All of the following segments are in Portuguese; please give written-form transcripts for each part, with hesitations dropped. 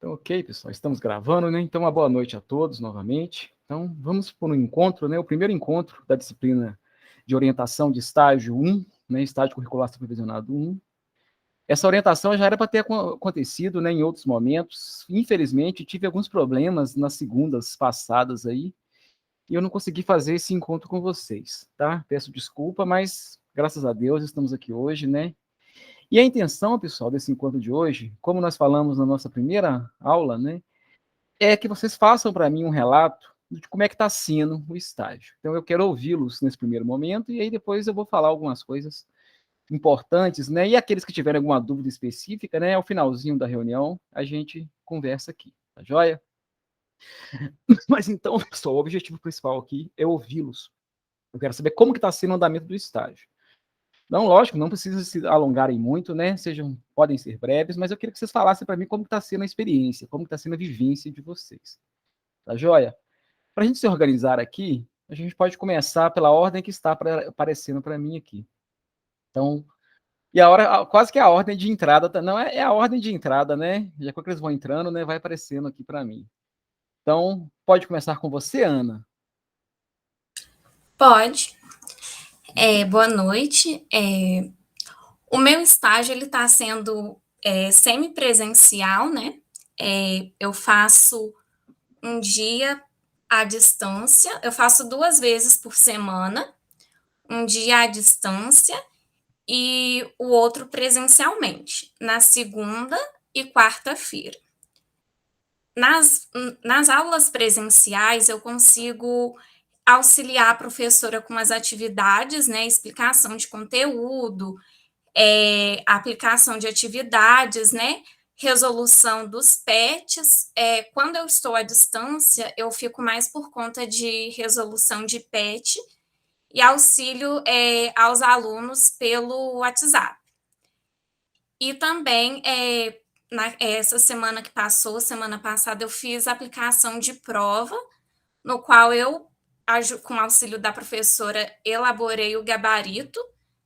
Então, ok, pessoal, estamos gravando, né? Então, uma boa noite a todos novamente. Então, vamos para um encontro, né? O primeiro encontro da disciplina de orientação de estágio 1, né? Estágio curricular supervisionado 1. Essa orientação já era para ter acontecido, né, em outros momentos. Infelizmente, tive alguns problemas nas segundas passadas aí, e eu não consegui fazer esse encontro com vocês, tá? Peço desculpa, mas graças a Deus estamos aqui hoje, né? E a intenção, pessoal, desse encontro de hoje, como nós falamos na nossa primeira aula, né, é que vocês façam para mim um relato de como é que está sendo o estágio. Então, eu quero ouvi-los nesse primeiro momento, e aí depois eu vou falar algumas coisas importantes, né, e aqueles que tiverem alguma dúvida específica, né, ao finalzinho da reunião, a gente conversa aqui, tá joia? Mas então, pessoal, o objetivo principal aqui é ouvi-los. Eu quero saber como que está sendo o andamento do estágio. Não, lógico, não precisa se alongarem muito, né? Podem ser breves, mas eu queria que vocês falassem para mim como está sendo a experiência, como está sendo a vivência de vocês. Tá joia? Para a gente se organizar aqui, a gente pode começar pela ordem que está aparecendo para mim aqui. Então, e a hora, quase que a ordem de entrada, não é a ordem de entrada, né? Já que eles vão entrando, né? Vai aparecendo aqui para mim. Então, pode começar com você, Ana. Pode. Boa noite. O meu estágio ele está sendo semipresencial, né? Eu faço um dia à distância, eu faço 2 vezes por semana, um dia à distância e o outro presencialmente, na segunda e quarta-feira. Nas aulas presenciais, eu consigo auxiliar a professora com as atividades, né, explicação de conteúdo, aplicação de atividades, né, resolução dos PETs. Quando eu estou à distância, eu fico mais por conta de resolução de PET e auxílio aos alunos pelo WhatsApp. E também, essa semana que passou, semana passada, eu fiz a aplicação de prova, no qual eu, com auxílio da professora, elaborei o gabarito,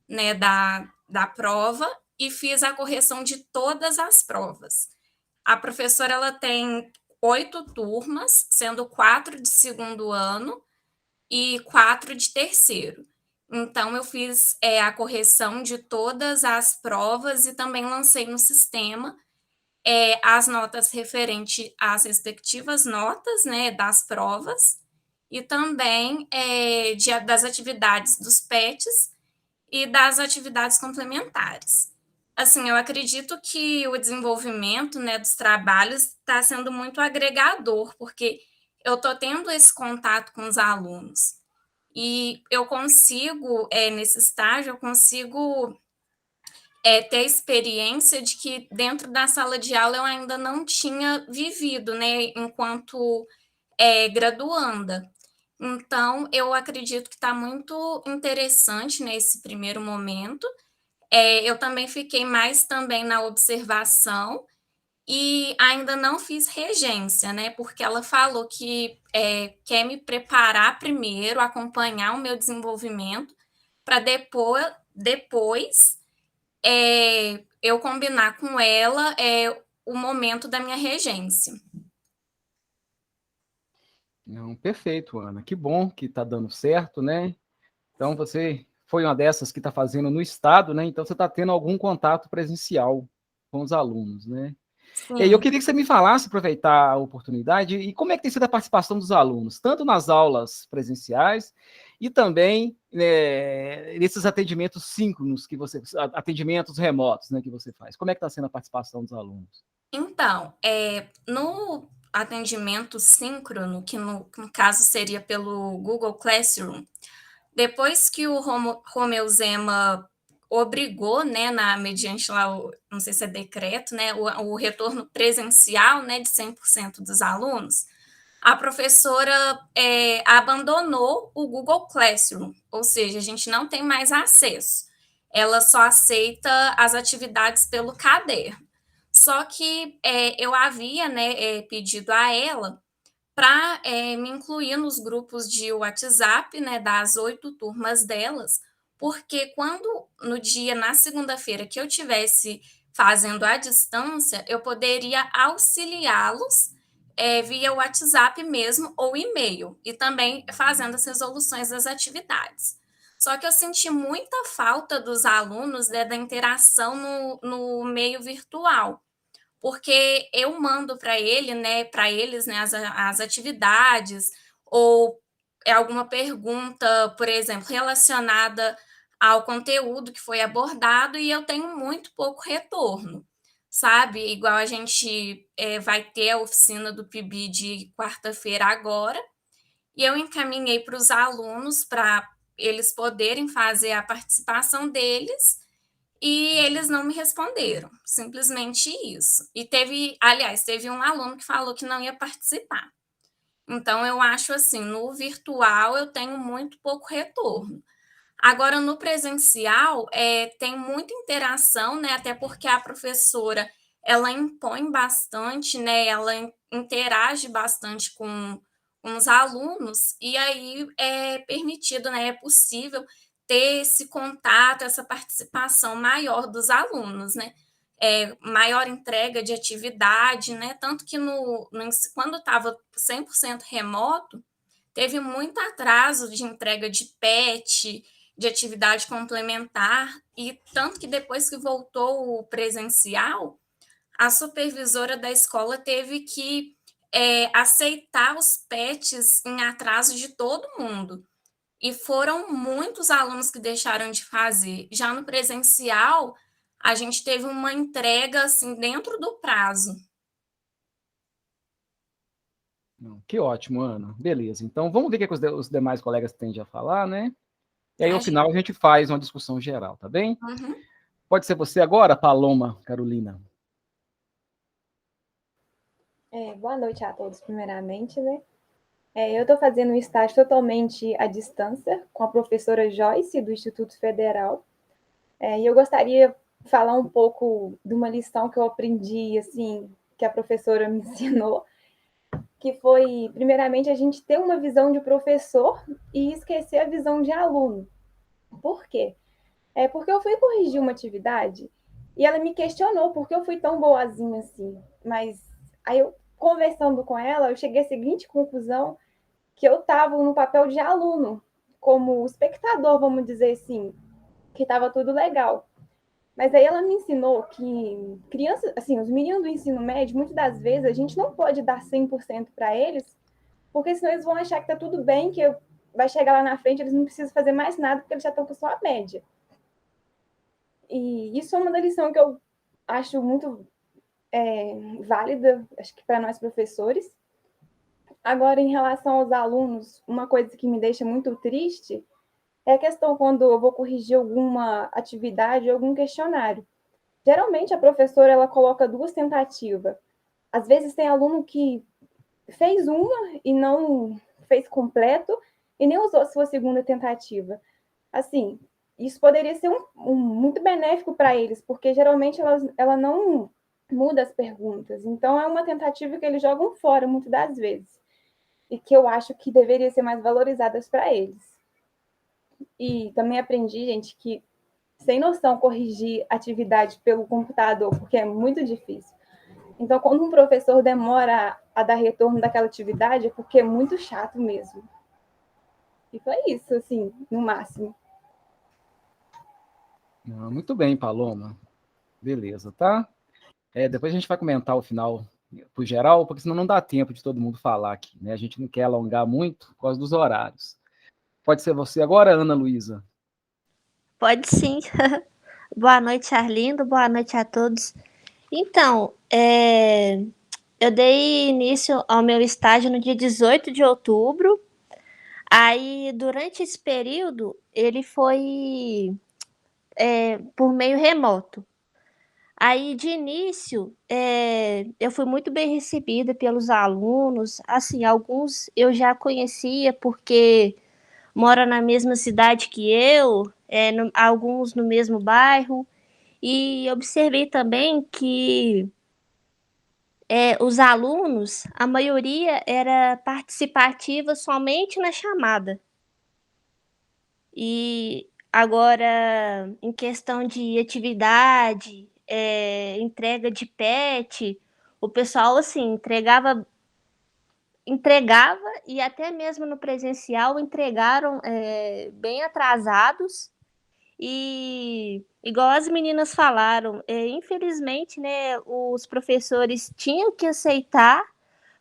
né, da prova e fiz a correção de todas as provas. A professora ela tem 8 turmas, sendo 4 de segundo ano e 4 de terceiro. Então, eu fiz a correção de todas as provas e também lancei no sistema as notas referente às respectivas notas, né, das provas, e também das atividades dos PETs e das atividades complementares. Assim, eu acredito que o desenvolvimento, né, dos trabalhos está sendo muito agregador, porque eu estou tendo esse contato com os alunos. E eu consigo, nesse estágio, eu consigo ter a experiência de que dentro da sala de aula eu ainda não tinha vivido, né, enquanto graduanda. Então, eu acredito que está muito interessante nesse primeiro momento. Eu também fiquei mais também na observação e ainda não fiz regência, né? Porque ela falou que quer me preparar primeiro, acompanhar o meu desenvolvimento, para depois eu combinar com ela o momento da minha regência. Não, perfeito, Ana. Que bom que está dando certo, né? Então, você foi uma dessas que está fazendo no estado, né? Então, você está tendo algum contato presencial com os alunos, né? E aí, eu Sim. queria que você me falasse, aproveitar a oportunidade, e como é que tem sido a participação dos alunos, tanto nas aulas presenciais e também nesses atendimentos síncronos atendimentos remotos, né, que você faz. Como é que está sendo a participação dos alunos? Então, no atendimento síncrono, que no caso seria pelo Google Classroom, depois que o Romeu Zema obrigou, né, mediante lá, não sei se é decreto, né, o retorno presencial, né, de 100% dos alunos, a professora abandonou o Google Classroom, ou seja, a gente não tem mais acesso. Ela só aceita as atividades pelo caderno. Só que eu havia, né, pedido a ela para me incluir nos grupos de WhatsApp, né, das 8 turmas delas, porque quando na segunda-feira que eu tivesse fazendo à distância, eu poderia auxiliá-los via WhatsApp mesmo ou e-mail, e também fazendo as resoluções das atividades. Só que eu senti muita falta dos alunos, né, da interação no meio virtual, porque eu mando para eles, né, as atividades, ou é alguma pergunta, por exemplo, relacionada ao conteúdo que foi abordado, e eu tenho muito pouco retorno, sabe? Igual a gente vai ter a oficina do PIB de quarta-feira agora, e eu encaminhei para os alunos para eles poderem fazer a participação deles, e eles não me responderam, simplesmente isso. E teve um aluno que falou que não ia participar. Então, eu acho assim, no virtual eu tenho muito pouco retorno. Agora, no presencial, tem muita interação, né? Até porque a professora, ela impõe bastante, né? Ela interage bastante com os alunos, e aí é permitido, né? É possível ter esse contato, essa participação maior dos alunos, né? Maior entrega de atividade, né? Tanto que quando estava 100% remoto, teve muito atraso de entrega de PET, de atividade complementar, e tanto que depois que voltou o presencial, a supervisora da escola teve que aceitar os PETs em atraso de todo mundo. E foram muitos alunos que deixaram de fazer. Já no presencial, a gente teve uma entrega assim dentro do prazo. Que ótimo, Ana. Beleza. Então, vamos ver o que os demais colegas têm a falar, né? E aí, A ao gente, final, a gente faz uma discussão geral, tá bem? uhum. Pode ser você agora, Paloma Carolina. Boa noite a todos, primeiramente, né? Eu estou fazendo um estágio totalmente à distância com a professora Joyce, do Instituto Federal. E eu gostaria de falar um pouco de uma lição que eu aprendi, assim, que a professora me ensinou, que foi, primeiramente, a gente ter uma visão de professor e esquecer a visão de aluno. Por quê? Porque eu fui corrigir uma atividade e ela me questionou por que eu fui tão boazinha assim. Mas aí eu, conversando com ela, eu cheguei à seguinte conclusão, que eu estava no papel de aluno, como espectador, vamos dizer assim, que estava tudo legal. Mas aí ela me ensinou que crianças, assim, os meninos do ensino médio, muitas das vezes a gente não pode dar 100% para eles, porque senão eles vão achar que está tudo bem, que vai chegar lá na frente, eles não precisam fazer mais nada, porque eles já estão com só a média. E isso é uma lição que eu acho muito válida, acho que para nós professores. Agora, em relação aos alunos, uma coisa que me deixa muito triste é a questão quando eu vou corrigir alguma atividade, algum questionário. Geralmente, a professora ela coloca 2 tentativas. Às vezes, tem aluno que fez uma e não fez completo e nem usou a sua segunda tentativa. Assim, isso poderia ser muito benéfico para eles, porque geralmente ela não muda as perguntas. Então, é uma tentativa que eles jogam fora, muitas das vezes, e que eu acho que deveria ser mais valorizadas para eles. E também aprendi, gente, que sem noção corrigir atividade pelo computador, porque é muito difícil. Então, quando um professor demora a dar retorno daquela atividade, é porque é muito chato mesmo. E foi isso, assim, no máximo. Muito bem, Paloma. Beleza, tá? Depois a gente vai comentar o final por geral, porque senão não dá tempo de todo mundo falar aqui, né? A gente não quer alongar muito por causa dos horários. Pode ser você agora, Ana Luísa? Pode sim. Boa noite, Arlindo. Boa noite a todos. Então, eu dei início ao meu estágio no dia 18 de outubro. Aí, durante esse período, ele foi por meio remoto. Aí, de início, eu fui muito bem recebida pelos alunos. Assim, alguns eu já conhecia porque moram na mesma cidade que eu, alguns no mesmo bairro. E observei também que os alunos, a maioria era participativa somente na chamada. E agora, em questão de atividade, entrega de pet, o pessoal, assim, entregava e até mesmo no presencial entregaram bem atrasados. E igual as meninas falaram, infelizmente, né, os professores tinham que aceitar,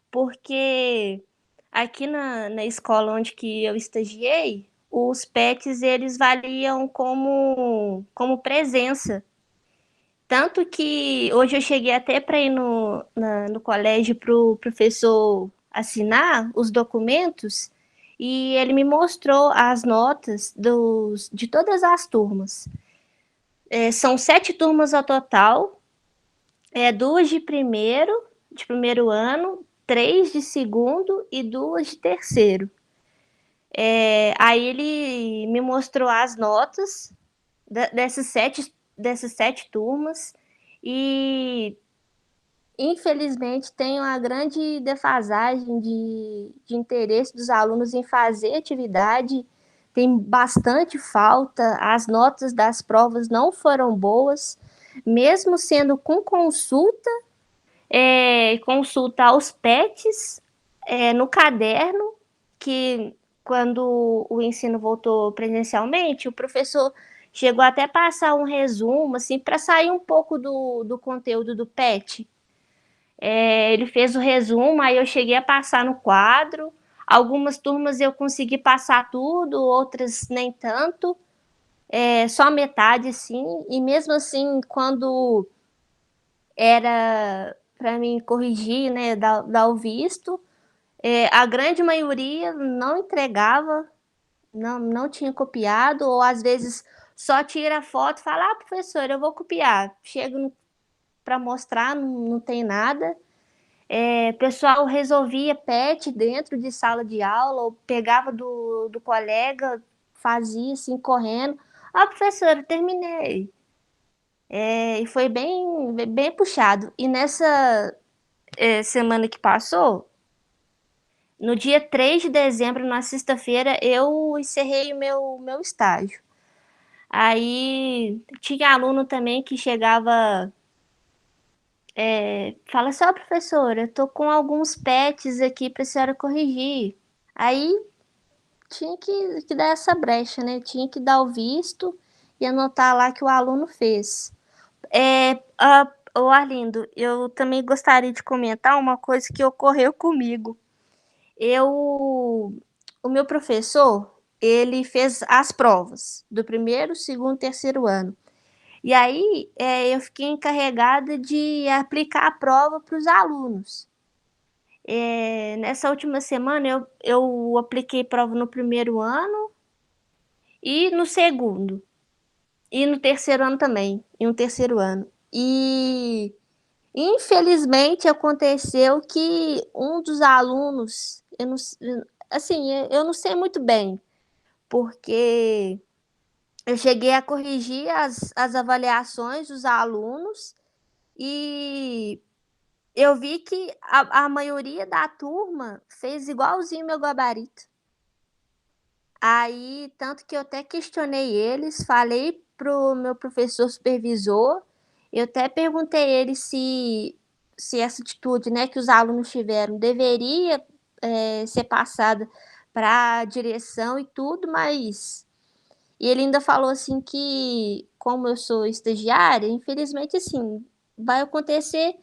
porque aqui na escola onde que eu estagiei, os pets eles valiam como presença. Tanto que hoje eu cheguei até para ir no colégio para o professor assinar os documentos e ele me mostrou as notas de todas as turmas. São 7 turmas ao total, 2 de primeiro ano, 3 de segundo e 2 de terceiro. Aí ele me mostrou as notas dessas 7 turmas e infelizmente tem uma grande defasagem de interesse dos alunos em fazer atividade, tem bastante falta, as notas das provas não foram boas, mesmo sendo com consulta aos PETs no caderno, que quando o ensino voltou presencialmente, o professor chegou até a passar um resumo, assim, para sair um pouco do conteúdo do PET. Ele fez o resumo, aí eu cheguei a passar no quadro. Algumas turmas eu consegui passar tudo, outras nem tanto. Só metade, sim. E mesmo assim, quando era para mim corrigir, né, dar o visto, a grande maioria não entregava, não tinha copiado, ou às vezes só tira a foto e fala, professor, eu vou copiar. Chego para mostrar, não tem nada. O pessoal resolvia PET dentro de sala de aula, ou pegava do colega, fazia assim, correndo. Professora, terminei. E foi bem, bem puxado. E nessa semana que passou, no dia 3 de dezembro, na sexta-feira, eu encerrei o meu estágio. Aí tinha aluno também que chegava... fala assim, professora, eu tô com alguns PETs aqui para a senhora corrigir. Aí tinha que dar essa brecha, né? Tinha que dar o visto e anotar lá que o aluno fez. Arlindo, eu também gostaria de comentar uma coisa que ocorreu comigo. O meu professor, ele fez as provas do primeiro, segundo e terceiro ano. E aí eu fiquei encarregada de aplicar a prova para os alunos. Nessa última semana eu apliquei prova no primeiro ano e no segundo. E no terceiro ano também, e no terceiro ano. E infelizmente aconteceu que um dos alunos, eu não sei muito bem, porque eu cheguei a corrigir as avaliações dos alunos e eu vi que a maioria da turma fez igualzinho meu gabarito. Aí, tanto que eu até questionei eles, falei pro meu professor supervisor, eu até perguntei a ele se essa atitude, né, que os alunos tiveram deveria ser passada para a direção e tudo, mas... E ele ainda falou assim que, como eu sou estagiária, infelizmente, assim, vai acontecer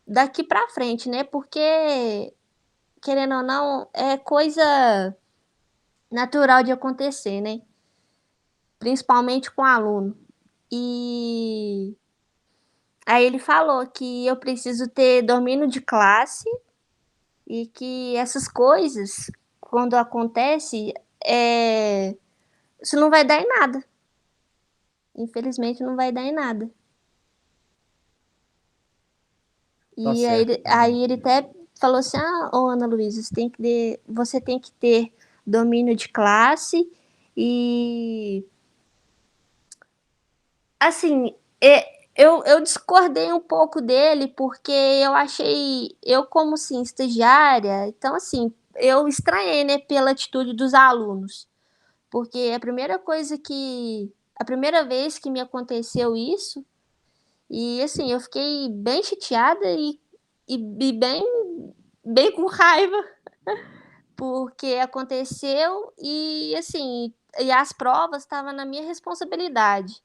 daqui para frente, né? Porque, querendo ou não, é coisa natural de acontecer, né? Principalmente com aluno. E aí ele falou que eu preciso ter domínio de classe e que essas coisas, quando acontece, isso não vai dar em nada. Infelizmente, não vai dar em nada. Tá E certo. aí ele até falou assim, Ana Luísa, você tem que ter domínio de classe e... Assim, eu discordei um pouco dele, porque eu como, assim, estagiária, então, assim, eu estranhei, né, pela atitude dos alunos, porque a primeira vez que me aconteceu isso, E, assim, eu fiquei bem chateada e bem com raiva, porque aconteceu e, assim, e as provas estavam na minha responsabilidade.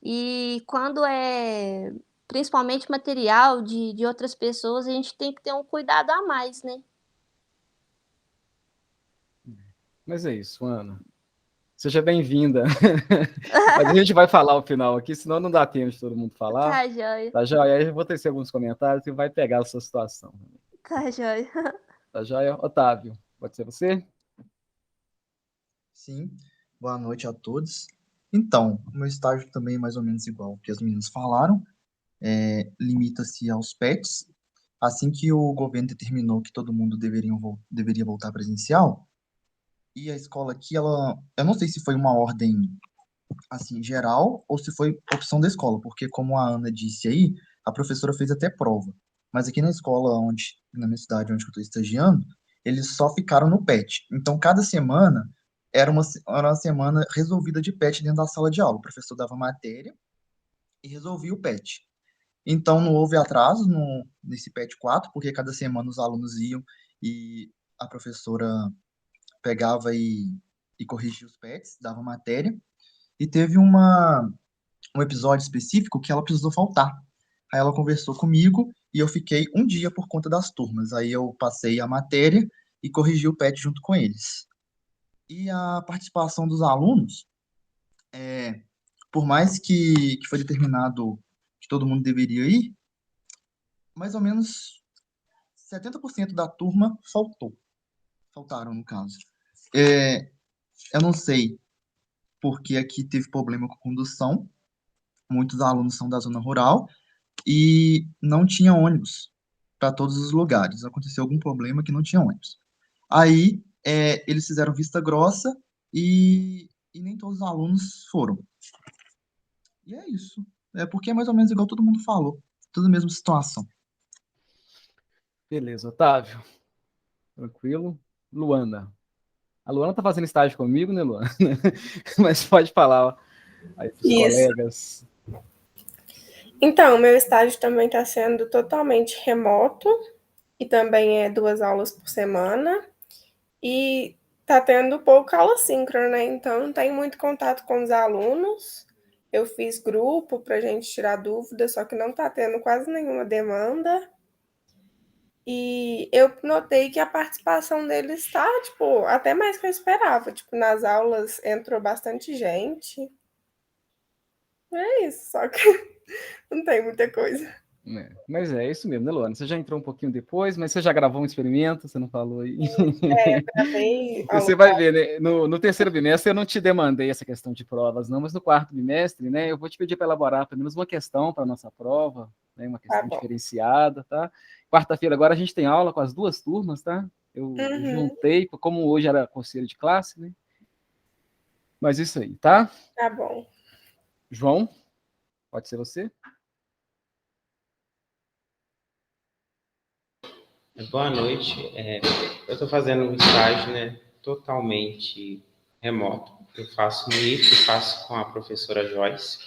E quando é principalmente material de outras pessoas, a gente tem que ter um cuidado a mais, né? Mas é isso, Ana. Seja bem-vinda. Mas a gente vai falar o final aqui, senão não dá tempo de todo mundo falar. Tá joia, Tá joia? Aí eu vou tecer alguns comentários e vai pegar a sua situação. tá joia. Tá joia? Otávio, pode ser você? Sim, boa noite a todos. Então, o meu estágio também é mais ou menos igual ao que as meninas falaram, limita-se aos PETs. Assim que o governo determinou que todo mundo deveria voltar presencial, e a escola aqui, eu não sei se foi uma ordem assim geral ou se foi opção da escola, porque como a Ana disse aí, a professora fez até prova. Mas aqui na escola na minha cidade onde eu estou estagiando, eles só ficaram no PET. Então, cada semana era uma semana resolvida de PET dentro da sala de aula. O professor dava matéria e resolvia o PET. Então, não houve atraso nesse PET 4, porque cada semana os alunos iam e a professora pegava e corrigia os PETs, dava matéria. E teve um episódio específico que ela precisou faltar. Aí ela conversou comigo e eu fiquei um dia por conta das turmas. Aí eu passei a matéria e corrigi o PET junto com eles. E a participação dos alunos, por mais que foi determinado que todo mundo deveria ir, mais ou menos 70% da turma faltaram, no caso. Eu não sei porque aqui teve problema com condução, muitos alunos são da zona rural, e não tinha ônibus para todos os lugares. Aconteceu algum problema que não tinha ônibus. Aí, eles fizeram vista grossa e nem todos os alunos foram. E é isso. É porque é mais ou menos igual todo mundo falou. Tudo a mesma situação. Beleza, Otávio. Tranquilo. Luana. A Luana tá fazendo estágio comigo, né, Luana? Mas pode falar aí pros Isso. colegas. Então, meu estágio também está sendo totalmente remoto e também é 2 aulas por semana e tá tendo pouca aula síncrona, né? Então não tem muito contato com os alunos. Eu fiz grupo para a gente tirar dúvidas, só que não tá tendo quase nenhuma demanda. E eu notei que a participação deles está, tipo, até mais que eu esperava. Tipo, nas aulas entrou bastante gente. É isso, só que não tem muita coisa. Mas é isso mesmo, né, Luana? Você já entrou um pouquinho depois, mas você já gravou um experimento, você não falou aí. Eu gravei. Você vai ver, né? No terceiro bimestre eu não te demandei essa questão de provas, não, mas no quarto bimestre, né, eu vou te pedir para elaborar pelo menos uma questão para a nossa prova, né, uma questão diferenciada, tá? Quarta-feira agora a gente tem aula com as duas turmas, tá? Eu juntei, como hoje era conselho de classe, né? Mas isso aí, tá? Tá bom. João, pode ser você? Boa noite. Eu estou fazendo um estágio, né, totalmente remoto. Eu faço no IF, faço com a professora Joyce.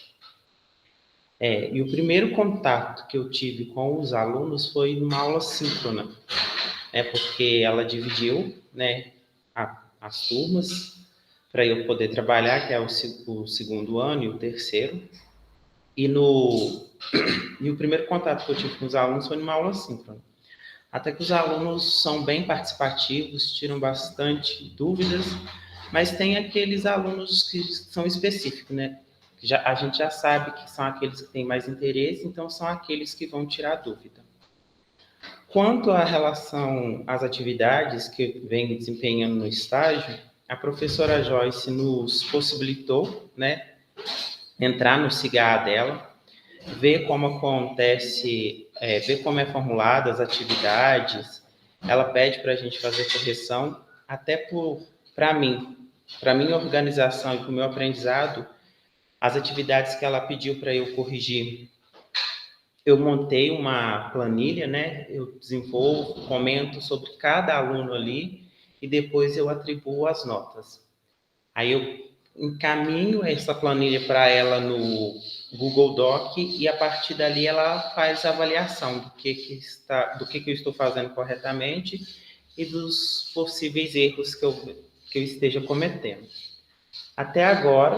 E o primeiro contato que eu tive com os alunos foi numa aula síncrona, porque ela dividiu, né, as turmas para eu poder trabalhar, que é o segundo ano e o terceiro. E o primeiro contato que eu tive com os alunos foi numa aula síncrona. Até que os alunos são bem participativos, tiram bastante dúvidas, mas tem aqueles alunos que são específicos, né? A gente já sabe que são aqueles que têm mais interesse, então são aqueles que vão tirar dúvida. Quanto à relação às atividades que vem desempenhando no estágio, a professora Joyce nos possibilitou, né, entrar no CIGA dela, ver como acontece, ver como é formulada as atividades. Ela pede para a gente fazer correção, até para minha organização e para o meu aprendizado, as atividades que ela pediu para eu corrigir. Eu montei uma planilha, né? Eu desenvolvo, comento sobre cada aluno ali e depois eu atribuo as notas. Aí eu encaminho essa planilha para ela no Google Doc e a partir dali ela faz a avaliação do que eu estou fazendo corretamente e dos possíveis erros que eu esteja cometendo. Até agora,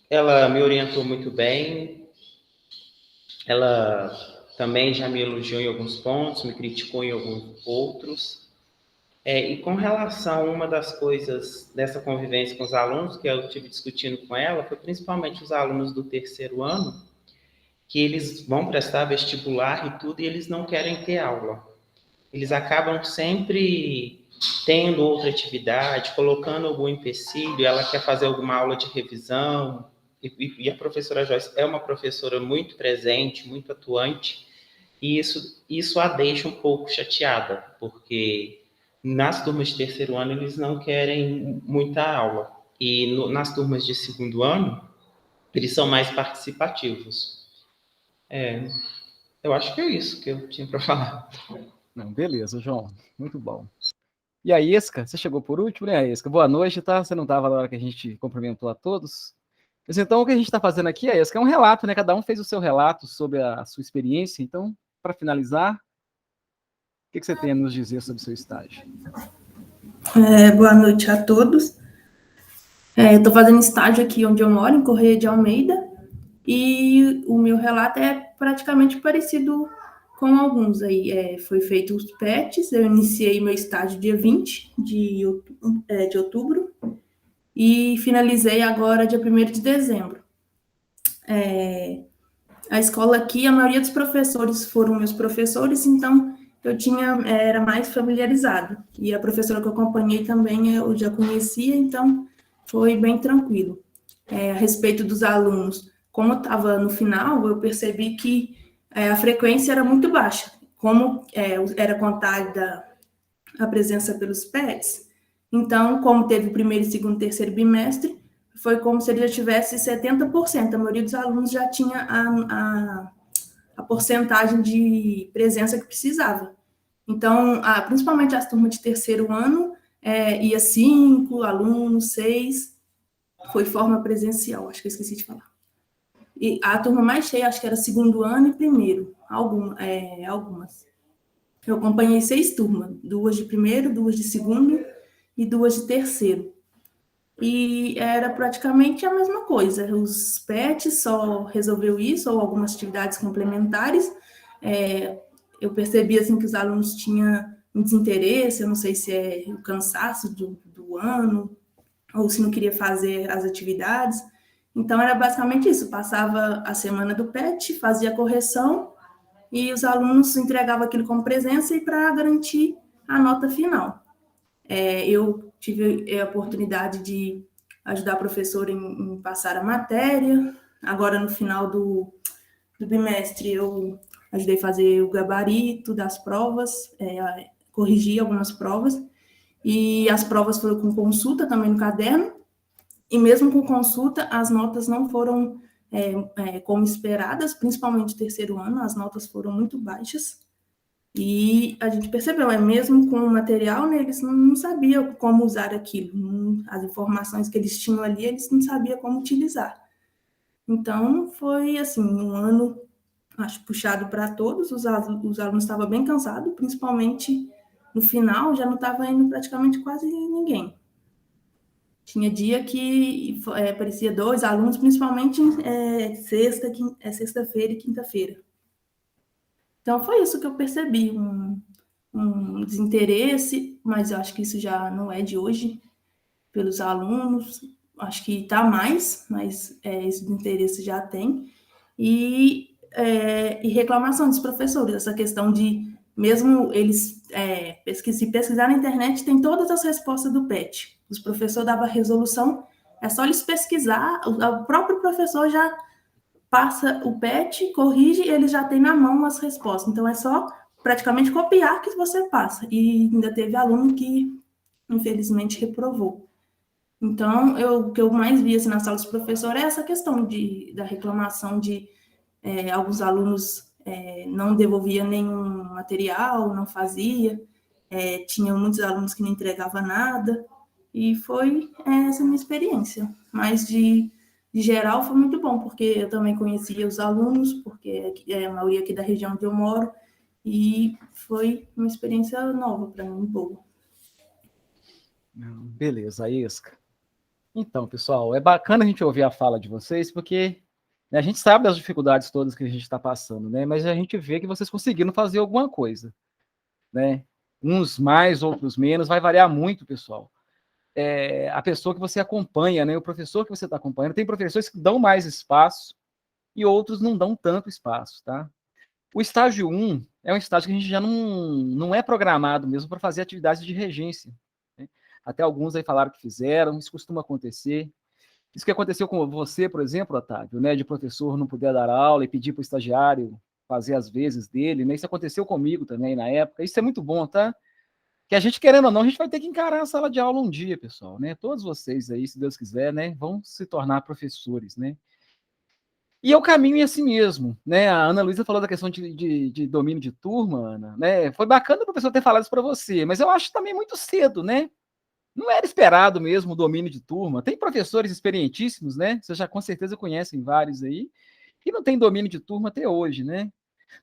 ela me orientou muito bem, ela também já me elogiou em alguns pontos, me criticou em alguns outros. E com relação a uma das coisas dessa convivência com os alunos, que eu estive discutindo com ela, foi principalmente os alunos do terceiro ano, que eles vão prestar vestibular e tudo, e eles não querem ter aula. Eles acabam sempre tendo outra atividade, colocando algum empecilho, ela quer fazer alguma aula de revisão, e a professora Joyce é uma professora muito presente, muito atuante, e isso a deixa um pouco chateada, porque nas turmas de terceiro ano eles não querem muita aula, e nas turmas de segundo ano eles são mais participativos. Eu acho que é isso que eu tinha para falar. Não, beleza, João. Muito bom. E a Isca, você chegou por último, né, Isca? Boa noite, tá? Você não estava na hora que a gente cumprimentou a todos. Mas então, o que a gente está fazendo aqui, Isca, é um relato, né? Cada um fez o seu relato sobre a sua experiência. Então, para finalizar, o que você tem a nos dizer sobre o seu estágio? Boa noite a todos. Estou fazendo estágio aqui onde eu moro, em Correia de Almeida, e o meu relato é praticamente parecido com alguns aí. Foi feito os PETs, eu iniciei meu estágio dia 20 de outubro e finalizei agora dia 1º de dezembro. A escola aqui, a maioria dos professores foram meus professores, então eu era mais familiarizado. E a professora que eu acompanhei também eu já conhecia, então foi bem tranquilo. A respeito dos alunos, como eu estava no final, eu percebi que a frequência era muito baixa. Como era contada a presença pelos PETs, então, como teve o primeiro, segundo e terceiro bimestre, foi como se ele já tivesse 70%. A maioria dos alunos já tinha a porcentagem de presença que precisava. Então, principalmente as turmas de terceiro ano, ia 5 alunos, 6, foi forma presencial, acho que eu esqueci de falar. E a turma mais cheia, acho que era segundo ano e primeiro, algumas. Eu acompanhei 6 turmas, 2 de primeiro, 2 de segundo e 2 de terceiro. E era praticamente a mesma coisa. Os PETs só resolveu isso, ou algumas atividades complementares. Eu percebi assim, que os alunos tinham um desinteresse, eu não sei se é o cansaço do ano, ou se não queria fazer as atividades. Então, era basicamente isso. Passava a semana do PET, fazia a correção, e os alunos entregavam aquilo como presença e para garantir a nota final. Eu tive a oportunidade de ajudar a professora em passar a matéria. Agora, no final do bimestre, eu ajudei a fazer o gabarito das provas, corrigi algumas provas, e as provas foram com consulta também no caderno, e mesmo com consulta, as notas não foram como esperadas, principalmente no terceiro ano, as notas foram muito baixas. E a gente percebeu, mesmo com o material, né, eles não sabiam como usar aquilo. As informações que eles tinham ali, eles não sabiam como utilizar. Então, foi assim, um ano, acho, puxado para todos. Os alunos estavam bem cansados, principalmente no final, já não estava indo praticamente quase ninguém. Tinha dia que aparecia 2 alunos, principalmente sexta-feira e quinta-feira. Então, foi isso que eu percebi, um desinteresse, mas eu acho que isso já não é de hoje, pelos alunos. Acho que está mais, mas esse desinteresse já tem. E reclamação dos professores, essa questão de, mesmo eles se pesquisar na internet, tem todas as respostas do PET. Os professores davam a resolução, é só eles pesquisar, o próprio professor já passa o PET, corrige e ele já tem na mão as respostas. Então, é só praticamente copiar que você passa. E ainda teve aluno que, infelizmente, reprovou. Então, o que eu mais vi assim, na sala dos professores é essa questão da reclamação de alguns alunos não devolviam nenhum material, não fazia. Tinha muitos alunos que não entregavam nada. E foi essa minha experiência. mas de geral foi muito bom, porque eu também conhecia os alunos, porque é a maioria aqui da região onde eu moro, e foi uma experiência nova para mim, boa. Beleza, Isca. Então, pessoal, é bacana a gente ouvir a fala de vocês, porque, né, a gente sabe das dificuldades todas que a gente está passando, né? Mas a gente vê que vocês conseguiram fazer alguma coisa, né? Uns mais, outros menos, vai variar muito, pessoal. A pessoa que você acompanha, né? O professor que você está acompanhando, tem professores que dão mais espaço e outros não dão tanto espaço, tá? O estágio 1 é um estágio que a gente já não é programado mesmo para fazer atividades de regência, né? Até alguns aí falaram que fizeram, isso costuma acontecer. Isso que aconteceu com você, por exemplo, Otávio, né? De professor não poder dar aula e pedir para o estagiário fazer as vezes dele, né? Isso aconteceu comigo também na época. Isso é muito bom, tá? Que a gente, querendo ou não, a gente vai ter que encarar a sala de aula um dia, pessoal, né? Todos vocês aí, se Deus quiser, né? Vão se tornar professores, né? E o caminho é assim mesmo, né? A Ana Luísa falou da questão de domínio de turma, Ana, né? Foi bacana o professor ter falado isso para você, mas eu acho também muito cedo, né? Não era esperado mesmo o domínio de turma. Tem professores experientíssimos, né? Vocês já com certeza conhecem vários aí, que não tem domínio de turma até hoje, né?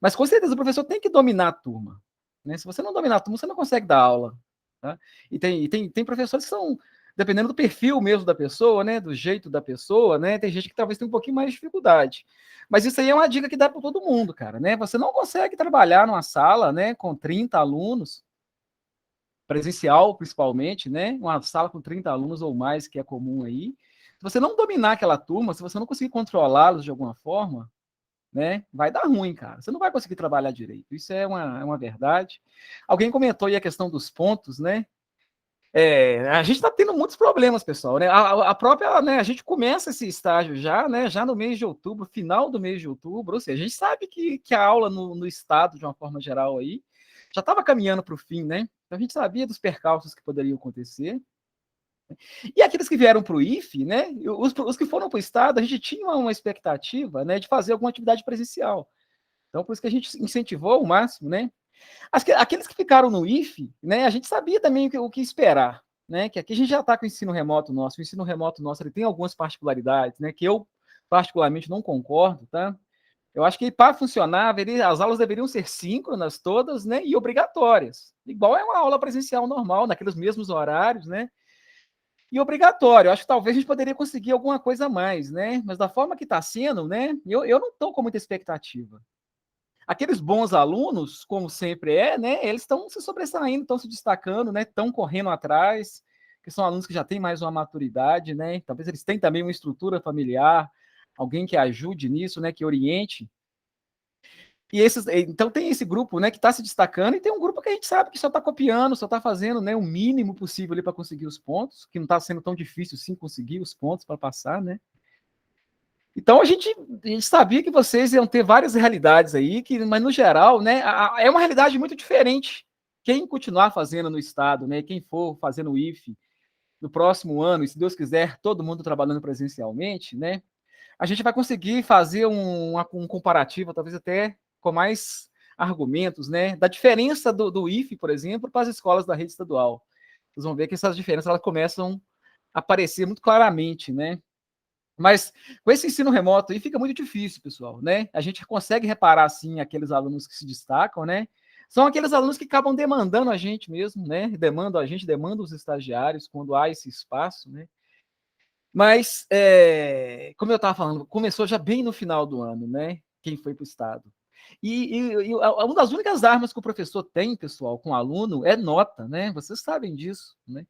Mas com certeza o professor tem que dominar a turma, né? Se você não dominar a turma, você não consegue dar aula, tá? E tem professores que são, dependendo do perfil mesmo da pessoa, né? Do jeito da pessoa, né? Tem gente que talvez tenha um pouquinho mais de dificuldade. Mas isso aí é uma dica que dá para todo mundo, cara, né? Você não consegue trabalhar numa sala, né? Com 30 alunos, presencial principalmente, né? Uma sala com 30 alunos ou mais, que é comum aí. Se você não dominar aquela turma, se você não conseguir controlá-los de alguma forma, né? Vai dar ruim, cara. Você não vai conseguir trabalhar direito. Isso é uma verdade. Alguém comentou aí a questão dos pontos, né? A gente está tendo muitos problemas, pessoal, né? A própria, né? A gente começa esse estágio já, né? Já no mês de outubro, final do mês de outubro, ou seja, a gente sabe que a aula no estado, de uma forma geral aí, já estava caminhando para o fim, né? Então a gente sabia dos percalços que poderiam acontecer. E aqueles que vieram para o IFE, né? Os que foram para o estado, a gente tinha uma expectativa, né? De fazer alguma atividade presencial. Então, por isso que a gente incentivou ao máximo, né? Aqueles que ficaram no IFE, né? A gente sabia também o que esperar, né? Que aqui a gente já está com o ensino remoto nosso. O ensino remoto nosso ele tem algumas particularidades, né? Que eu particularmente não concordo, tá? Eu acho que para funcionar, as aulas deveriam ser síncronas todas, né? E obrigatórias. Igual é uma aula presencial normal, naqueles mesmos horários, né? E obrigatório. Eu acho que talvez a gente poderia conseguir alguma coisa a mais, né? Mas da forma que está sendo, né? Eu não estou com muita expectativa. Aqueles bons alunos, como sempre né? Eles estão se sobressaindo, estão se destacando, né? Estão correndo atrás, que são alunos que já têm mais uma maturidade, né? Talvez eles tenham também uma estrutura familiar, alguém que ajude nisso, né? Que oriente. Então tem esse grupo, né, que está se destacando, e tem um grupo que a gente sabe que só está copiando, só está fazendo, né, o mínimo possível ali para conseguir os pontos, que não está sendo tão difícil sim conseguir os pontos para passar, né? Então a gente sabia que vocês iam ter várias realidades aí, mas no geral, né, é uma realidade muito diferente. Quem continuar fazendo no estado, né, quem for fazendo o IFE no próximo ano, e se Deus quiser, todo mundo trabalhando presencialmente, né, a gente vai conseguir fazer um comparativo, talvez até com mais argumentos, né, da diferença do IFE, por exemplo, para as escolas da rede estadual. Vocês vão ver que essas diferenças elas começam a aparecer muito claramente, né? Mas com esse ensino remoto aí fica muito difícil, pessoal, né? A gente consegue reparar, sim, aqueles alunos que se destacam, né? São aqueles alunos que acabam demandando a gente mesmo, né? Demandam a gente, demandam os estagiários quando há esse espaço, né? Mas, como eu estava falando, começou já bem no final do ano, né? Quem foi para o estado. E uma das únicas armas que o professor tem, pessoal, com o aluno é nota, né? Vocês sabem disso, né?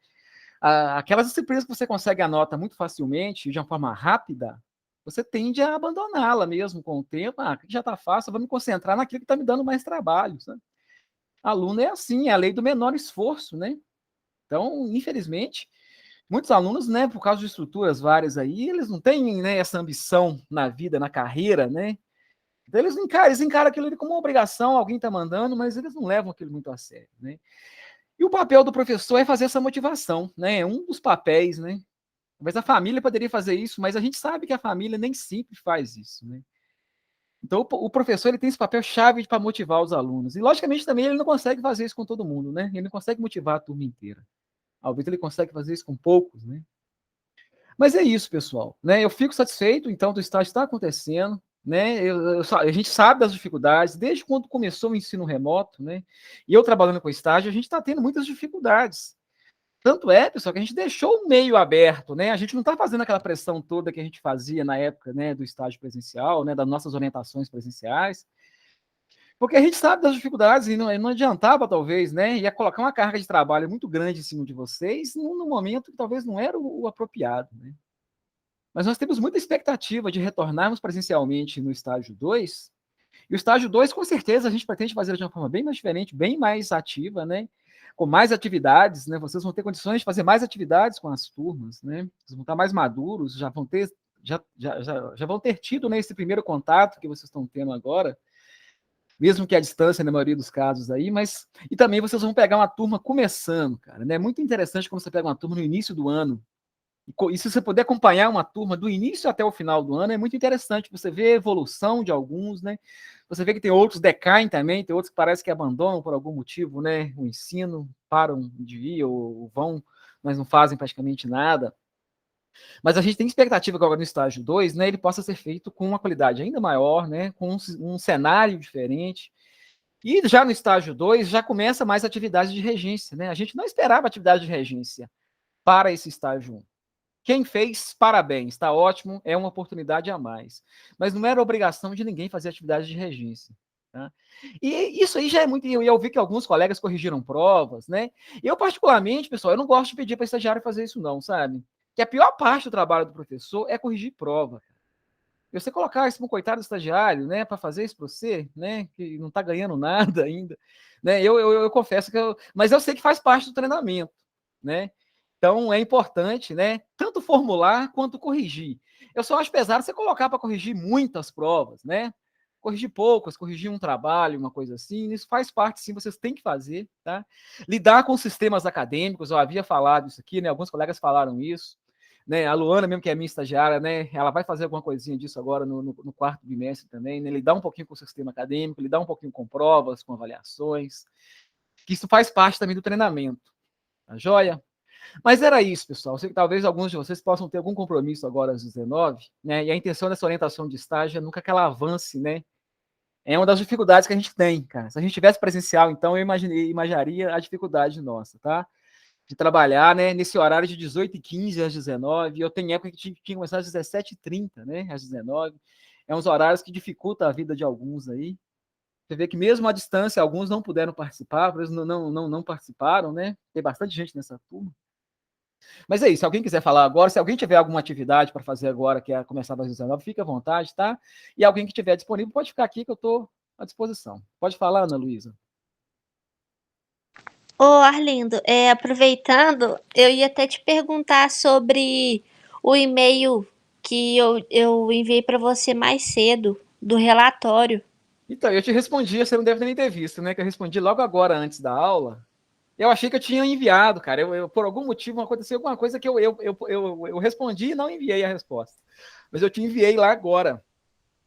Aquelas disciplinas que você consegue a nota muito facilmente, de uma forma rápida, você tende a abandoná-la mesmo com o tempo. Já está fácil, eu vou me concentrar naquilo que está me dando mais trabalho. Né? Aluno é assim, é a lei do menor esforço, né? Então, infelizmente, muitos alunos, né, por causa de estruturas várias aí, eles não têm, né, essa ambição na vida, na carreira, né? Então, eles encaram aquilo ali como uma obrigação, alguém está mandando, mas eles não levam aquilo muito a sério, né? E o papel do professor é fazer essa motivação, né? É um dos papéis, né? Talvez a família poderia fazer isso, mas a gente sabe que a família nem sempre faz isso, né? Então, o professor ele tem esse papel chave para motivar os alunos. E, logicamente, também ele não consegue fazer isso com todo mundo, né? Ele não consegue motivar a turma inteira. Talvez ele consegue fazer isso com poucos, né? Mas é isso, pessoal, né? Eu fico satisfeito, então, do estágio está acontecendo, né? A gente sabe das dificuldades, desde quando começou o ensino remoto, né? E eu trabalhando com estágio, a gente está tendo muitas dificuldades. Tanto é, pessoal, que a gente deixou o meio aberto, né? A gente não está fazendo aquela pressão toda que a gente fazia na época, né, do estágio presencial, né, das nossas orientações presenciais, porque a gente sabe das dificuldades e não adiantava, talvez, né? Ia colocar uma carga de trabalho muito grande em cima de vocês num momento que talvez não era o apropriado, né? Mas nós temos muita expectativa de retornarmos presencialmente no estágio 2. E o estágio 2, com certeza, a gente pretende fazer de uma forma bem mais diferente, bem mais ativa, né? Com mais atividades, né? Vocês vão ter condições de fazer mais atividades com as turmas, né? Vocês vão estar mais maduros, já vão ter tido, né, esse primeiro contato que vocês estão tendo agora, mesmo que à distância, na maioria dos casos aí, mas... E também vocês vão pegar uma turma começando, cara, né? Muito interessante quando você pega uma turma no início do ano, e se você puder acompanhar uma turma do início até o final do ano, é muito interessante. Você vê a evolução de alguns, né? Você vê que tem outros decaem também, tem outros que parece que abandonam por algum motivo, né? O ensino, param de ir ou vão, mas não fazem praticamente nada. Mas a gente tem expectativa que agora no estágio 2, né, ele possa ser feito com uma qualidade ainda maior, né? Com um cenário diferente. E já no estágio 2, já começa mais atividade de regência, né? A gente não esperava atividade de regência para esse estágio 1. Quem fez, parabéns, está ótimo, é uma oportunidade a mais. Mas não era obrigação de ninguém fazer atividade de regência. Tá? E isso aí já é muito... Eu vi que alguns colegas corrigiram provas, né? Eu, particularmente, pessoal, eu não gosto de pedir para estagiário fazer isso não, sabe? Que a pior parte do trabalho do professor é corrigir prova. E você colocar isso para um coitado do estagiário, né, para fazer isso para você, né, que não está ganhando nada ainda, né? Eu confesso que mas eu sei que faz parte do treinamento, né? Então, é importante, né, tanto formular quanto corrigir. Eu só acho pesado você colocar para corrigir muitas provas, né? Corrigir poucas, corrigir um trabalho, uma coisa assim, isso faz parte, sim, vocês têm que fazer, tá? Lidar com sistemas acadêmicos, eu havia falado isso aqui, né? Alguns colegas falaram isso, né? A Luana, mesmo que é minha estagiária, né? Ela vai fazer alguma coisinha disso agora no quarto bimestre também, né? Lidar um pouquinho com o sistema acadêmico, lidar um pouquinho com provas, com avaliações, que isso faz parte também do treinamento, tá joia? Mas era isso, pessoal. Eu sei que talvez alguns de vocês possam ter algum compromisso agora às 19, né? E a intenção dessa orientação de estágio é nunca que ela avance, né? É uma das dificuldades que a gente tem, cara. Se a gente tivesse presencial, então eu imaginaria a dificuldade nossa, tá? De trabalhar, né, nesse horário de 18h15 às 19h. Eu tenho época que tinha que começar às 17h30, né? Às 19h. É uns horários que dificultam a vida de alguns aí. Você vê que mesmo à distância, alguns não puderam participar, eles não participaram, né? Tem bastante gente nessa turma. Mas é isso, se alguém quiser falar agora, se alguém tiver alguma atividade para fazer agora, que é começar às 19, fica à vontade, tá? E alguém que estiver disponível, pode ficar aqui que eu estou à disposição. Pode falar, Ana Luísa. Ô, Arlindo, aproveitando, eu ia até te perguntar sobre o e-mail que eu enviei para você mais cedo, do relatório. Então, eu te respondi, você não deve nem ter visto, né? Que eu respondi logo agora, antes da aula. Eu achei que eu tinha enviado, cara. Por algum motivo, aconteceu alguma coisa que eu respondi e não enviei a resposta. Mas eu te enviei lá agora.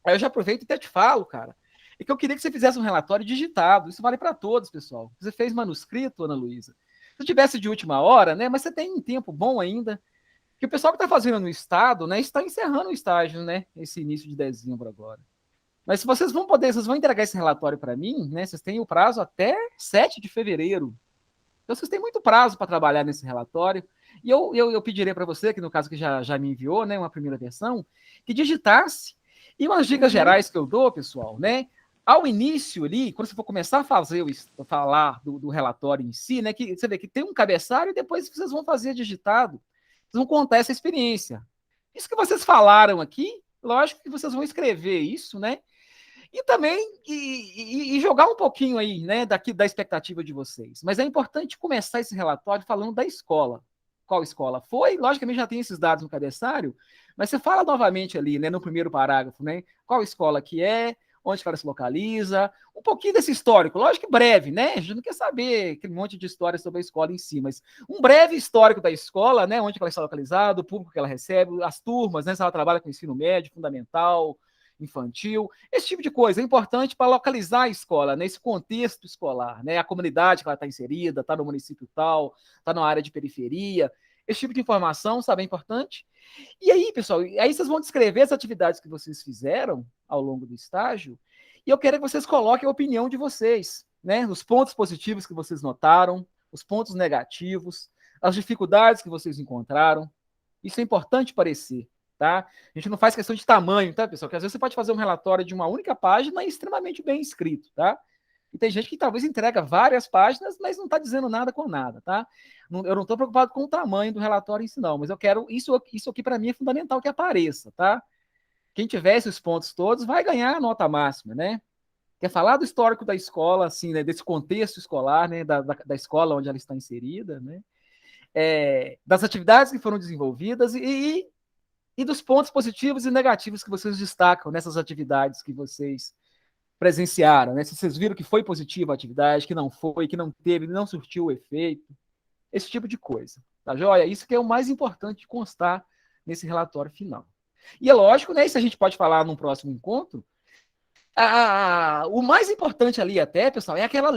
Aí eu já aproveito e até te falo, cara. É que eu queria que você fizesse um relatório digitado. Isso vale para todos, pessoal. Você fez manuscrito, Ana Luísa? Se tivesse de última hora, né? Mas você tem um tempo bom ainda. Que o pessoal que está fazendo no estado, né? Está encerrando o estágio, né? Esse início de dezembro agora. Mas se vocês vão poder, vocês vão entregar esse relatório para mim, né? Vocês têm o prazo até 7 de fevereiro. Então, vocês têm muito prazo para trabalhar nesse relatório. E eu pedirei para você, que no caso que já me enviou, né, uma primeira versão, que digitasse. E umas dicas gerais que eu dou, pessoal, né? Ao início ali, quando você for começar a falar do relatório em si, né? Que você vê que tem um cabeçalho e depois vocês vão fazer digitado. Vocês vão contar essa experiência. Isso que vocês falaram aqui, lógico que vocês vão escrever isso, né? E também e jogar um pouquinho aí, né, da expectativa de vocês. Mas é importante começar esse relatório falando da escola. Qual escola foi? Logicamente já tem esses dados no cabeçalho, mas você fala novamente ali, né, no primeiro parágrafo, né, qual escola que é, onde ela se localiza, um pouquinho desse histórico, lógico que breve, né, a gente não quer saber aquele monte de história sobre a escola em si, mas um breve histórico da escola, né, onde ela está localizada, o público que ela recebe, as turmas, né, se ela trabalha com ensino médio, fundamental, infantil, esse tipo de coisa é importante para localizar a escola, nesse contexto escolar, né? A comunidade que ela está inserida, está no município tal, está na área de periferia. Esse tipo de informação, sabe, é importante. E aí, pessoal, aí vocês vão descrever as atividades que vocês fizeram ao longo do estágio, e eu quero que vocês coloquem a opinião de vocês, né? Os pontos positivos que vocês notaram, os pontos negativos, as dificuldades que vocês encontraram. Isso é importante parecer, tá? A gente não faz questão de tamanho, tá, pessoal? Porque às vezes você pode fazer um relatório de uma única página e extremamente bem escrito, tá? E tem gente que talvez entrega várias páginas, mas não está dizendo nada com nada, tá? Eu não estou preocupado com o tamanho do relatório em si, não, mas eu quero. Isso aqui, para mim, é fundamental que apareça, tá? Quem tiver esses pontos todos vai ganhar a nota máxima, né? Quer falar do histórico da escola, assim, né? Desse contexto escolar, né? Da escola onde ela está inserida, né? Das atividades que foram desenvolvidas e dos pontos positivos e negativos que vocês destacam nessas atividades que vocês presenciaram, né? Se vocês viram que foi positiva a atividade, que não foi, que não teve, não surtiu o efeito, esse tipo de coisa, tá joia? Isso que é o mais importante de constar nesse relatório final. E é lógico, né? Isso a gente pode falar num próximo encontro. O mais importante ali até, pessoal, é aquela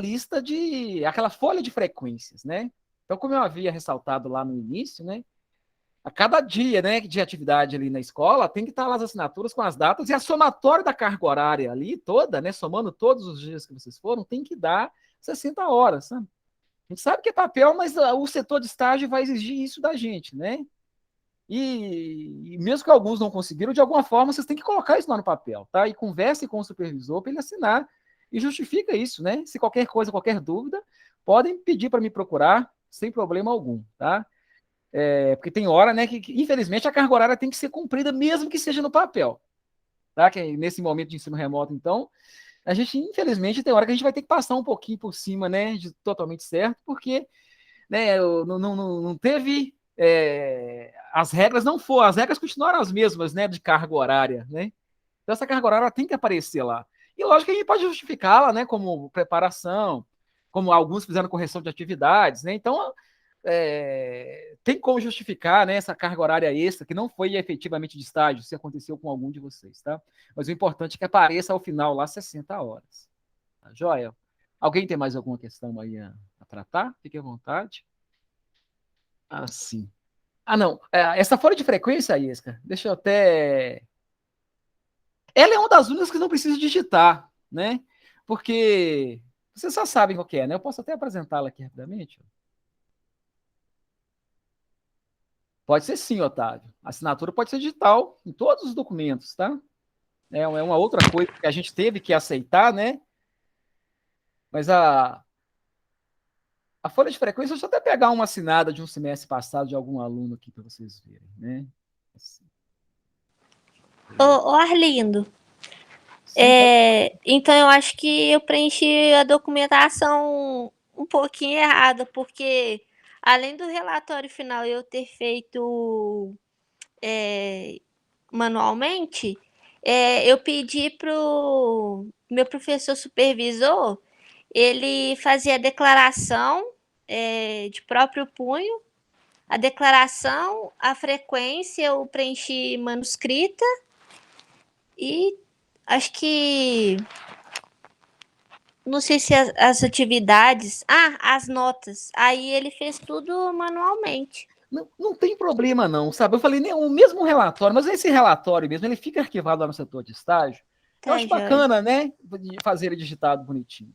aquela folha de frequências, né? Então, como eu havia ressaltado lá no início, né? A cada dia, né, de atividade ali na escola, tem que estar lá as assinaturas com as datas e a somatória da carga horária ali toda, né, somando todos os dias que vocês foram, tem que dar 60 horas, sabe? A gente sabe que é papel, mas o setor de estágio vai exigir isso da gente, né? E mesmo que alguns não conseguiram, de alguma forma vocês têm que colocar isso lá no papel, tá? E converse com o supervisor para ele assinar e justifica isso, né? Se qualquer coisa, qualquer dúvida, podem pedir para me procurar sem problema algum, tá? Porque tem hora, né, que infelizmente a carga horária tem que ser cumprida, mesmo que seja no papel, tá? Que nesse momento de ensino remoto, então, a gente, infelizmente, tem hora que a gente vai ter que passar um pouquinho por cima, né, de totalmente certo, porque, né, não teve, as regras as regras continuaram as mesmas, né, de carga horária, né? Então essa carga horária tem que aparecer lá. E lógico que a gente pode justificá-la, né, como preparação, como alguns fizeram correção de atividades, né? Então, tem como justificar, né, essa carga horária extra, que não foi efetivamente de estágio, se aconteceu com algum de vocês, tá? Mas o importante é que apareça ao final lá 60 horas. Tá joia? Alguém tem mais alguma questão aí a tratar? Fique à vontade. Sim. Não. Essa folha de frequência, Isca, deixa eu até... Ela é uma das únicas que não precisa digitar, né? Porque vocês só sabem qual que é, né? Eu posso até apresentá-la aqui rapidamente. Pode ser sim, Otávio. A assinatura pode ser digital em todos os documentos, tá? É uma outra coisa que a gente teve que aceitar, né? Mas a folha de frequência, deixa eu até pegar uma assinada de um semestre passado de algum aluno aqui para vocês verem, né? Assim. Ô, Arlindo, então eu acho que eu preenchi a documentação um pouquinho errada, porque além do relatório final eu ter feito manualmente, eu pedi para o meu professor supervisor, ele fazia a declaração de próprio punho, a declaração, a frequência eu preenchi manuscrita e acho que não sei se as atividades, as notas, aí ele fez tudo manualmente. Não tem problema não, sabe? Eu falei, né, o mesmo relatório, mas esse relatório mesmo, ele fica arquivado lá no setor de estágio. Eu acho bacana, né, de fazer ele digitado bonitinho.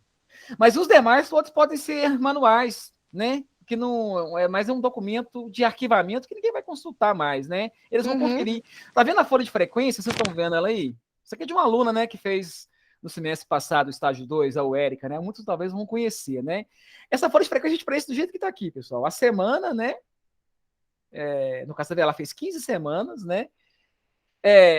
Mas os demais todos podem ser manuais, né? Que não é mais um documento de arquivamento que ninguém vai consultar mais, né? Eles vão conferir. Tá vendo a folha de frequência? Vocês estão vendo ela aí? Isso aqui é de uma aluna, né, que fez no semestre passado o estágio 2, a Érica, né? Muitos talvez vão conhecer, né? Essa folha de frequência a gente preenche do jeito que tá aqui, pessoal. A semana, né? No caso dela, ela fez 15 semanas, né?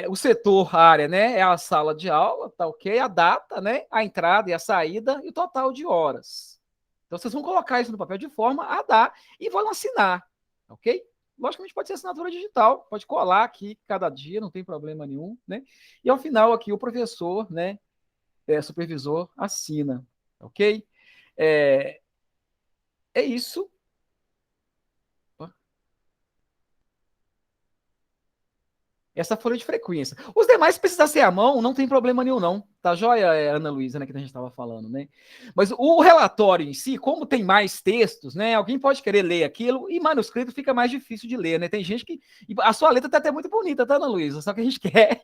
O setor, a área, né? É a sala de aula, tá ok? A data, né? A entrada e a saída e o total de horas. Então, vocês vão colocar isso no papel de forma a dar e vão assinar, ok? Logicamente, pode ser assinatura digital, pode colar aqui cada dia, não tem problema nenhum, né? E ao final aqui, o professor, né? Supervisor assina, ok? É isso. essa folha de frequência. Os demais, se precisar ser à mão, não tem problema nenhum, não. Tá joia, Ana Luísa, né, que a gente estava falando, né? Mas o relatório em si, como tem mais textos, né? Alguém pode querer ler aquilo e manuscrito fica mais difícil de ler, né? Tem gente que... A sua letra tá até muito bonita, tá, Ana Luísa? Só que a gente quer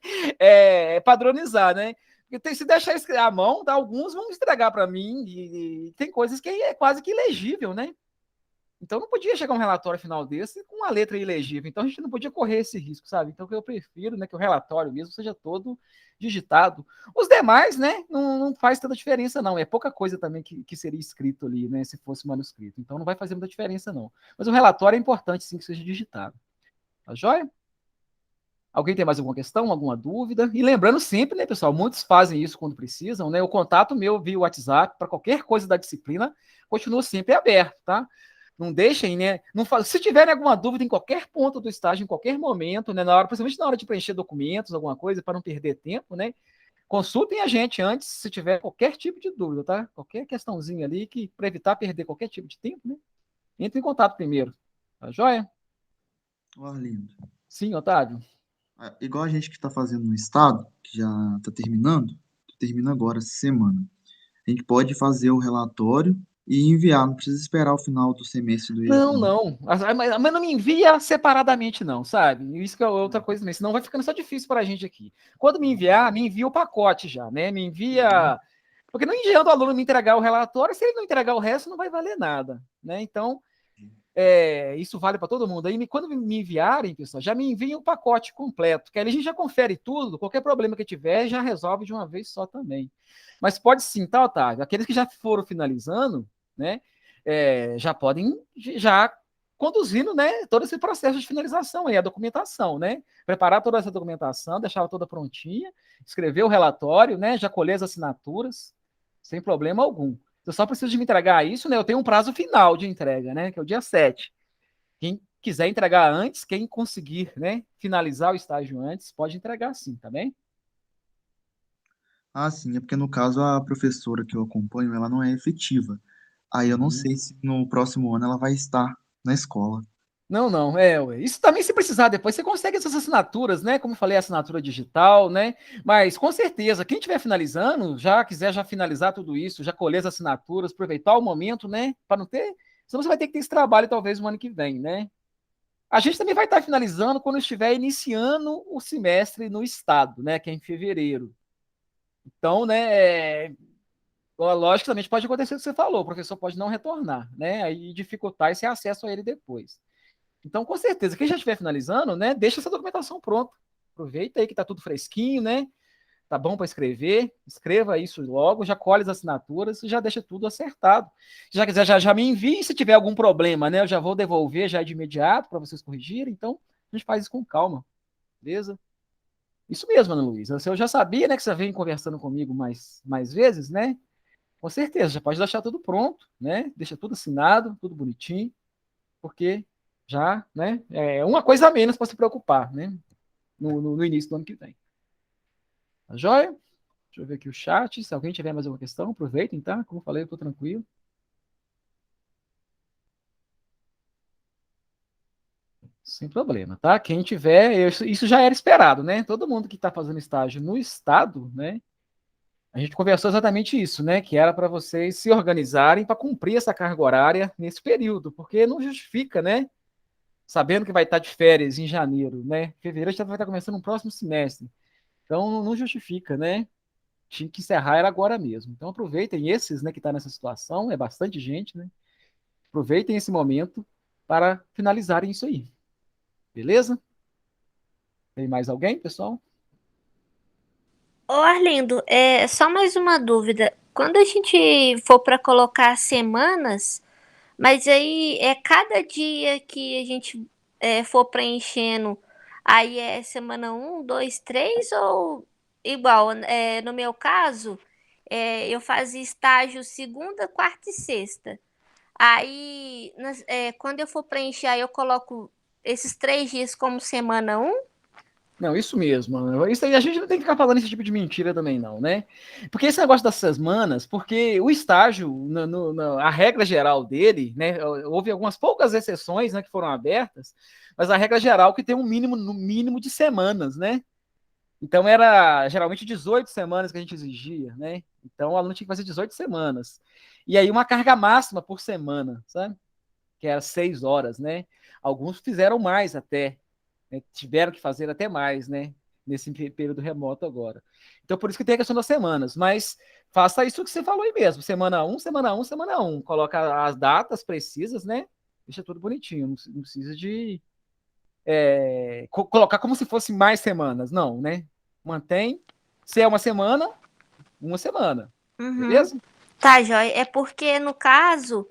padronizar, né? Porque se deixar à mão, alguns vão entregar para mim e tem coisas que é quase que ilegível, né? Então não podia chegar um relatório final desse com uma letra ilegível. Então a gente não podia correr esse risco, sabe? Então eu prefiro, né, que o relatório mesmo seja todo digitado. Os demais, né, não faz tanta diferença, não. É pouca coisa também que seria escrito ali, né, se fosse manuscrito. Então não vai fazer muita diferença, não. Mas o relatório é importante, sim, que seja digitado. Tá joia? Alguém tem mais alguma questão, alguma dúvida? E lembrando sempre, né, pessoal, muitos fazem isso quando precisam, né? O contato meu via WhatsApp para qualquer coisa da disciplina continua sempre aberto, tá? Não deixem, né? Se tiverem alguma dúvida em qualquer ponto do estágio, em qualquer momento, né? Principalmente na hora de preencher documentos, alguma coisa, para não perder tempo, né? Consultem a gente antes, se tiver qualquer tipo de dúvida, tá? Qualquer questãozinha ali, para evitar perder qualquer tipo de tempo, né? Entre em contato primeiro. Tá joia? Arlindo. Sim, Otávio. Igual a gente que está fazendo no estado, que já está terminando, termina agora essa semana. A gente pode fazer o relatório e enviar, não precisa esperar o final do semestre do IES, Não. Mas não me envia separadamente, não, sabe? Isso que é outra coisa também, senão vai ficando só difícil para a gente aqui. Quando me enviar, me envia o pacote já, né? Me envia. Porque não adianta o aluno me entregar o relatório, se ele não entregar o resto, não vai valer nada, né? Então, isso vale para todo mundo. Aí, quando me enviarem, pessoal, já me enviem o pacote completo, que aí a gente já confere tudo, qualquer problema que tiver, já resolve de uma vez só também. Mas pode sim, tá, Otávio? Aqueles que já foram finalizando, né? Já podem conduzindo, né, todo esse processo de finalização aí, a documentação, né? Preparar toda essa documentação, deixar toda prontinha, escrever o relatório, né? Já colher as assinaturas, sem problema algum. Eu só preciso de me entregar isso, né? Eu tenho um prazo final de entrega, né? Que é o dia 7. Quem quiser entregar antes, quem conseguir, né, finalizar o estágio antes, pode entregar sim, tá bem? Sim, é porque no caso a professora que eu acompanho, ela não é efetiva. Aí eu não sei se no próximo ano ela vai estar na escola. Não, ué. Isso também, se precisar, depois você consegue essas assinaturas, né? Como eu falei, assinatura digital, né? Mas com certeza, quem estiver finalizando, quiser finalizar tudo isso, já colher as assinaturas, aproveitar o momento, né? Para não ter. Senão você vai ter que ter esse trabalho talvez no ano que vem, né? A gente também vai estar finalizando quando estiver iniciando o semestre no estado, né? Que é em fevereiro. Então, né? Logicamente pode acontecer o que você falou, o professor pode não retornar, né? Aí dificultar esse acesso a ele depois. Então, com certeza, quem já estiver finalizando, né, deixa essa documentação pronta. Aproveita aí que está tudo fresquinho, né? Tá bom para escrever, escreva isso logo, já colhe as assinaturas e já deixa tudo acertado. Se já quiser, já me envie, se tiver algum problema, né? Eu já vou devolver já de imediato para vocês corrigirem. Então, a gente faz isso com calma, beleza? Isso mesmo, Ana Luísa. Eu já sabia, né, que você vem conversando comigo mais vezes, né? Com certeza, já pode deixar tudo pronto, né? Deixa tudo assinado, tudo bonitinho, porque já, né? É uma coisa a menos para se preocupar, né? No início do ano que vem. Tá joia? Deixa eu ver aqui o chat. Se alguém tiver mais alguma questão, aproveitem, tá? Como eu falei, eu tô tranquilo. Sem problema, tá? Quem tiver, isso já era esperado, né? Todo mundo que está fazendo estágio no estado, né? A gente conversou exatamente isso, né? Que era para vocês se organizarem para cumprir essa carga horária nesse período, porque não justifica, né? Sabendo que vai estar de férias em janeiro, né? Fevereiro já vai estar começando um próximo semestre. Então não justifica, né? Tinha que encerrar era agora mesmo. Então aproveitem esses, né, que está nessa situação, é bastante gente, né? Aproveitem esse momento para finalizarem isso aí. Beleza? Tem mais alguém, pessoal? Ô Arlindo, só mais uma dúvida. Quando a gente for para colocar semanas, mas aí cada dia que a gente for preenchendo, aí é semana 1, 2, 3 ou igual? No meu caso, eu fazia estágio segunda, quarta e sexta. Aí, quando eu for preencher, aí eu coloco esses 3 dias como semana 1? Não, isso mesmo. Ana. Isso aí, a gente não tem que ficar falando esse tipo de mentira também, não, né? Porque esse negócio das semanas, porque o estágio, a regra geral dele, né? Houve algumas poucas exceções, né, que foram abertas, mas a regra geral é que tem um mínimo, no mínimo de semanas, né? Então era geralmente 18 semanas que a gente exigia, né? Então o aluno tinha que fazer 18 semanas. E aí uma carga máxima por semana, sabe? Que era 6 horas, né? Alguns fizeram mais até, né? Tiveram que fazer até mais, né? Nesse período remoto agora. Então, por isso que tem a questão das semanas. Mas faça isso que você falou aí mesmo. Semana 1, semana 1, semana 1. Coloca as datas precisas, né? Deixa tudo bonitinho. Não precisa de colocar como se fosse mais semanas. Não, né? Mantém. Se é uma semana. Beleza? Tá, joia. É porque, no caso,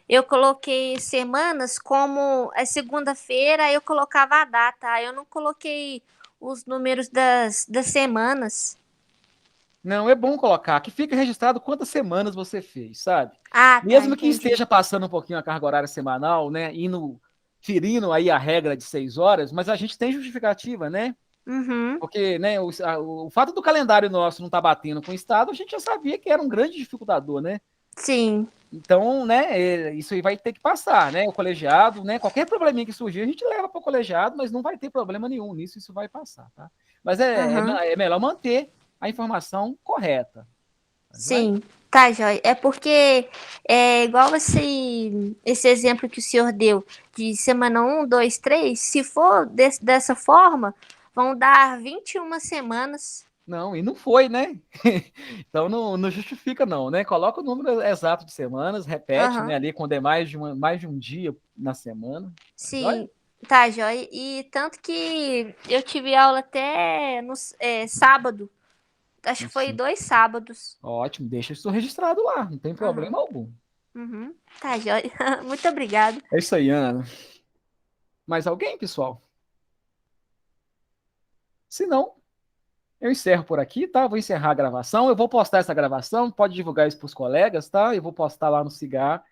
eu coloquei semanas como é segunda-feira, aí eu colocava a data. Aí eu não coloquei os números das semanas. Não, é bom colocar, que fica registrado quantas semanas você fez, sabe? Ah, tá, Mesmo que entendi. esteja passando um pouquinho a carga horária semanal, né? Ferindo aí a regra de 6 horas, mas a gente tem justificativa, né? Uhum. Porque, né, o fato do calendário nosso não estar batendo com o Estado, a gente já sabia que era um grande dificultador, né? Sim. Então, né, isso aí vai ter que passar, né? O colegiado, né? Qualquer probleminha que surgir, a gente leva para o colegiado, mas não vai ter problema nenhum nisso, isso vai passar, tá? Mas é melhor manter a informação correta. Sim, tá, joia. É porque é igual esse exemplo que o senhor deu de semana 1, 2, 3, se for dessa forma, vão dar 21 semanas. Não, e não foi, né? Então não justifica, não, né? Coloca o número exato de semanas, repete, né? Ali quando é mais de um dia na semana. Tá Sim, joia? tá, joia. E tanto que eu tive aula até no sábado. Acho que foi Isso. 2 sábados. Ótimo, deixa isso registrado lá, não tem problema algum. Uhum. Tá, joia. Muito obrigada. É isso aí, Ana. Mais alguém, pessoal? Se não, eu encerro por aqui, tá? Vou encerrar a gravação. Eu vou postar essa gravação, pode divulgar isso para os colegas, tá? Eu vou postar lá no Cigar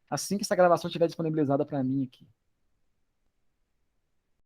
assim que essa gravação estiver disponibilizada para mim aqui.